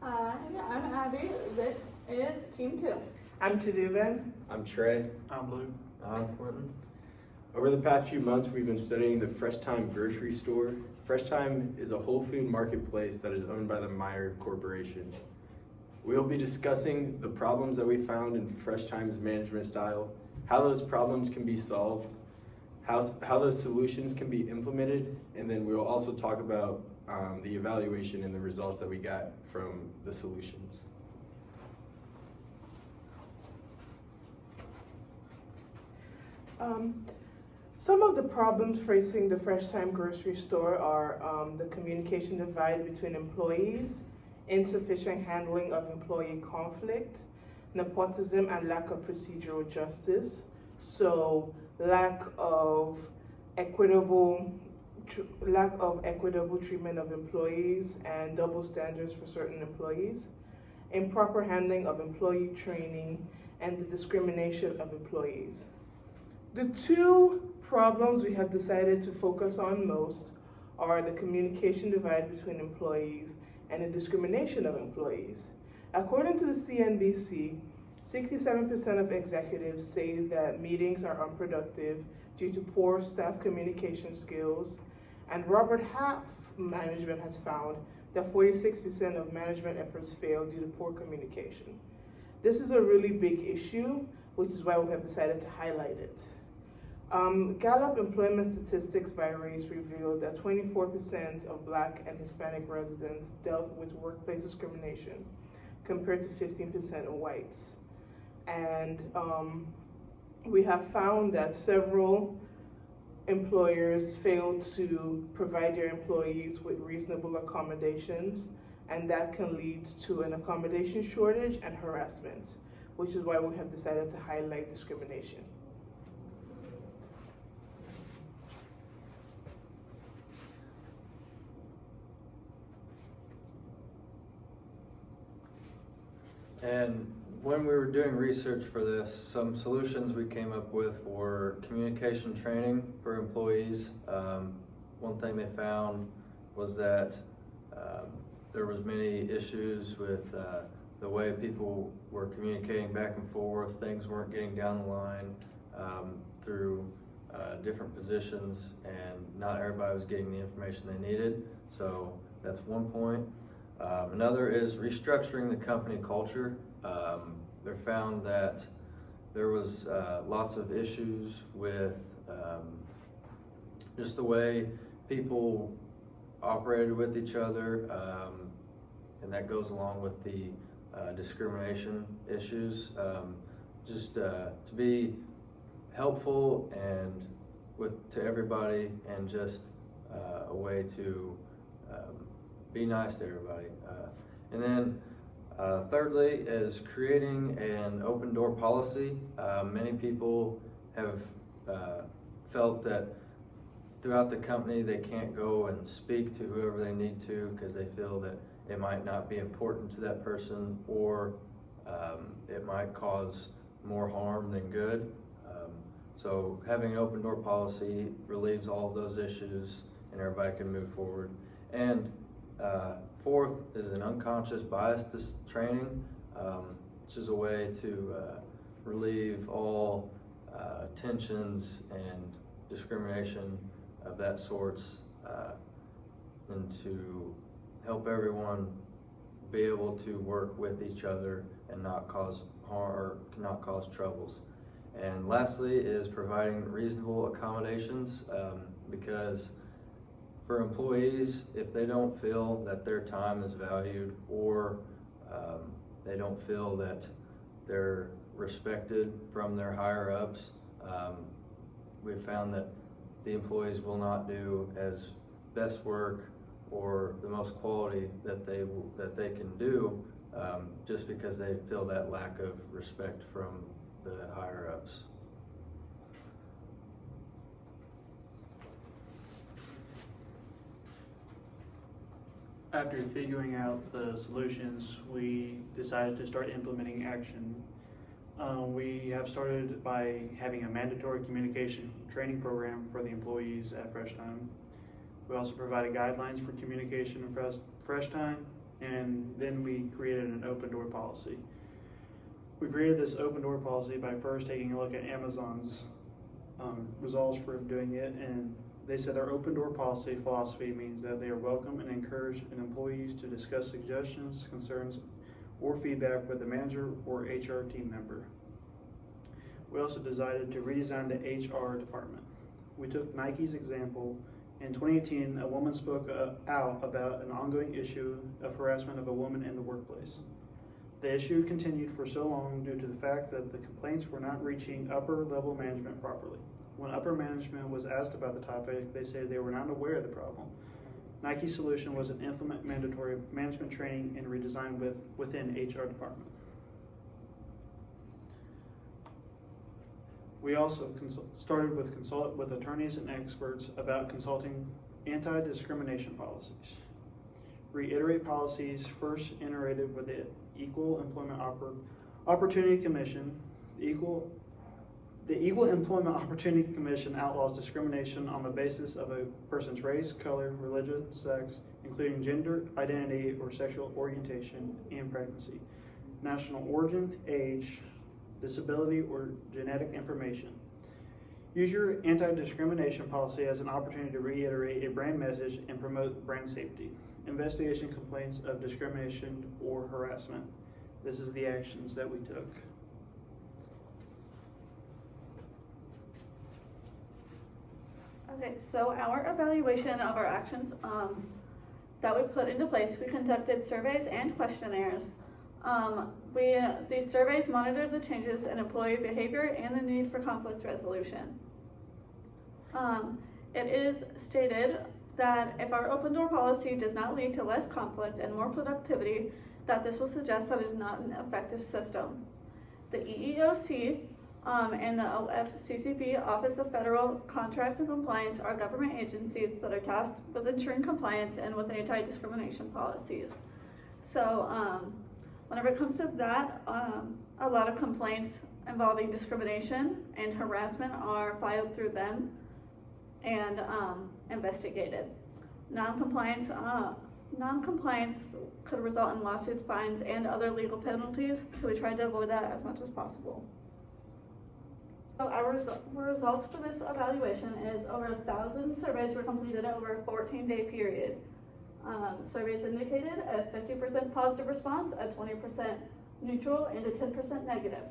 Hi, I'm Abby. This is Team 2. I'm Taduban. I'm Trey. I'm Blue. I'm Quentin. Over the past few months, we've been studying the Fresh Thyme grocery store. Fresh Thyme is a whole food marketplace that is owned by the Meyer Corporation. We'll be discussing the problems that we found in Fresh Thyme's management style, how those problems can be solved, how those solutions can be implemented, and then we'll also talk about the evaluation and the results that we got from the solutions. Some of the problems facing the Fresh Thyme grocery store are the communication divide between employees, insufficient handling of employee conflict, nepotism and lack of procedural justice. So lack of equitable treatment of employees and double standards for certain employees, improper handling of employee training, and the discrimination of employees. The two problems we have decided to focus on most are the communication divide between employees and the discrimination of employees. According to the CNBC, 67% of executives say that meetings are unproductive due to poor staff communication skills, and Robert Half management has found that 46% of management efforts fail due to poor communication. This is a really big issue, which is why we have decided to highlight it. Gallup employment statistics by race revealed that 24% of Black and Hispanic residents dealt with workplace discrimination, compared to 15% of whites. And we have found that several employers fail to provide their employees with reasonable accommodations, and that can lead to an accommodation shortage and harassment, which is why we have decided to highlight discrimination. And when we were doing research for this, some solutions we came up with were communication training for employees. One thing they found was that there was many issues with the way people were communicating back and forth. Things weren't getting down the line through different positions, and not everybody was getting the information they needed. So that's one point. Another is restructuring the company culture. They found that there was lots of issues with just the way people operated with each other, and that goes along with the discrimination issues. To be helpful and to everybody, and just a way to be nice to everybody. And then thirdly is creating an open door policy. Many people have felt that throughout the company they can't go and speak to whoever they need to because they feel that it might not be important to that person, or it might cause more harm than good. So having an open door policy relieves all of those issues, and everybody can move forward. And fourth is an unconscious bias training, which is a way to relieve all tensions and discrimination of that sorts, and to help everyone be able to work with each other and not cause harm or not cause troubles. And lastly is providing reasonable accommodations, because for employees, if they don't feel that their time is valued, or they don't feel that they're respected from their higher ups, we've found that the employees will not do as best work or the most quality that they can do, just because they feel that lack of respect from the higher ups. After figuring out the solutions, we decided to start implementing action. We have started by having a mandatory communication training program for the employees at Fresh Thyme. We also provided guidelines for communication in Fresh Thyme, and then we created an open door policy. We created this open door policy by first taking a look at Amazon's results for doing it, and they said our open door policy philosophy means that they are welcome and encourage employees to discuss suggestions, concerns, or feedback with the manager or HR team member. We also decided to redesign the HR department. We took Nike's example. In 2018, a woman spoke out about an ongoing issue of harassment of a woman in the workplace. The issue continued for so long due to the fact that the complaints were not reaching upper level management properly. When upper management was asked about the topic, they said they were not aware of the problem. Nike's solution was to implement mandatory management training and redesign within HR department. We also started with consult with attorneys and experts about consulting anti-discrimination policies. Reiterate policies first iterated with the Equal Employment Opportunity Commission. The Equal Employment Opportunity Commission outlaws discrimination on the basis of a person's race, color, religion, sex, including gender, identity, or sexual orientation, and pregnancy, national origin, age, disability, or genetic information. Use your anti-discrimination policy as an opportunity to reiterate a brand message and promote brand safety. Investigation complaints of discrimination or harassment. This is the actions that we took. Okay, so our evaluation of our actions that we put into place, we conducted surveys and questionnaires. These surveys monitored the changes in employee behavior and the need for conflict resolution. It is stated that if our open door policy does not lead to less conflict and more productivity, that this will suggest that it is not an effective system. The EEOC and the OFCCP, Office of Federal Contracts and Compliance, are government agencies that are tasked with ensuring compliance and with anti-discrimination policies. So whenever it comes to that, a lot of complaints involving discrimination and harassment are filed through them and investigated. Non-compliance could result in lawsuits, fines, and other legal penalties, so we tried to avoid that as much as possible. So our results for this evaluation is over 1,000 surveys were completed over a 14-day period. Surveys indicated a 50% positive response, a 20% neutral, and a 10% negative.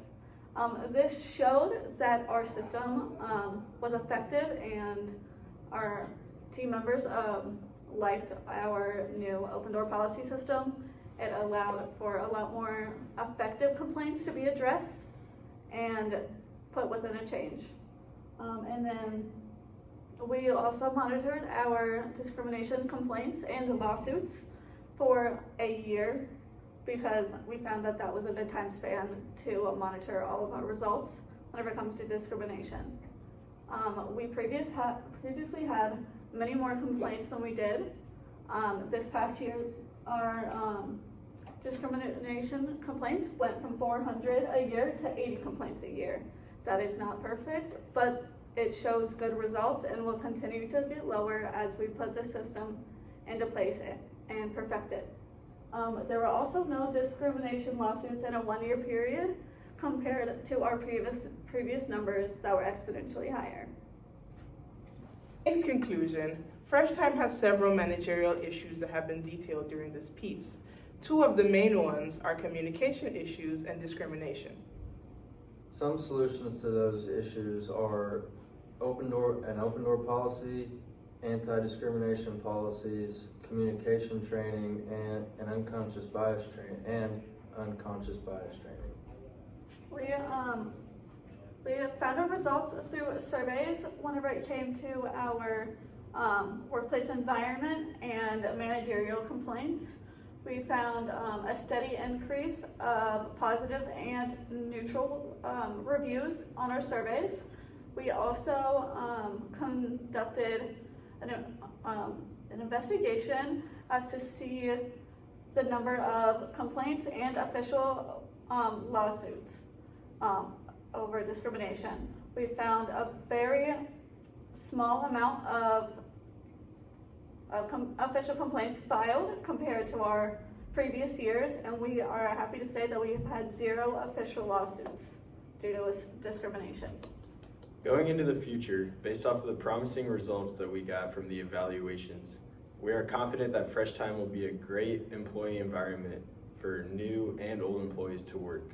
This showed that our system was effective and our team members liked our new open door policy system. It allowed for a lot more effective complaints to be addressed and put within a change. And then we also monitored our discrimination complaints and lawsuits for a year because we found that that was a good time span to monitor all of our results whenever it comes to discrimination. We previously had many more complaints than we did. This past year, our discrimination complaints went from 400 a year to 80 complaints a year. That is not perfect, but it shows good results and will continue to get lower as we put the system into place and perfect it. There were also no discrimination lawsuits in a 1-year period compared to our previous numbers that were exponentially higher. In conclusion, Fresh Thyme has several managerial issues that have been detailed during this piece. 2 of the main ones are communication issues and discrimination. Some solutions to those issues are an open door policy, anti-discrimination policies, communication training, and unconscious bias training. We found our results through surveys whenever it came to our workplace environment and managerial complaints. We found a steady increase of positive and neutral reviews on our surveys. We also conducted an investigation as to see the number of complaints and official lawsuits over discrimination. We found a very small amount of official complaints filed compared to our previous years, and we are happy to say that we have had 0 official lawsuits due to discrimination. Going into the future, based off of the promising results that we got from the evaluations, we are confident that Fresh Thyme will be a great employee environment for new and old employees to work.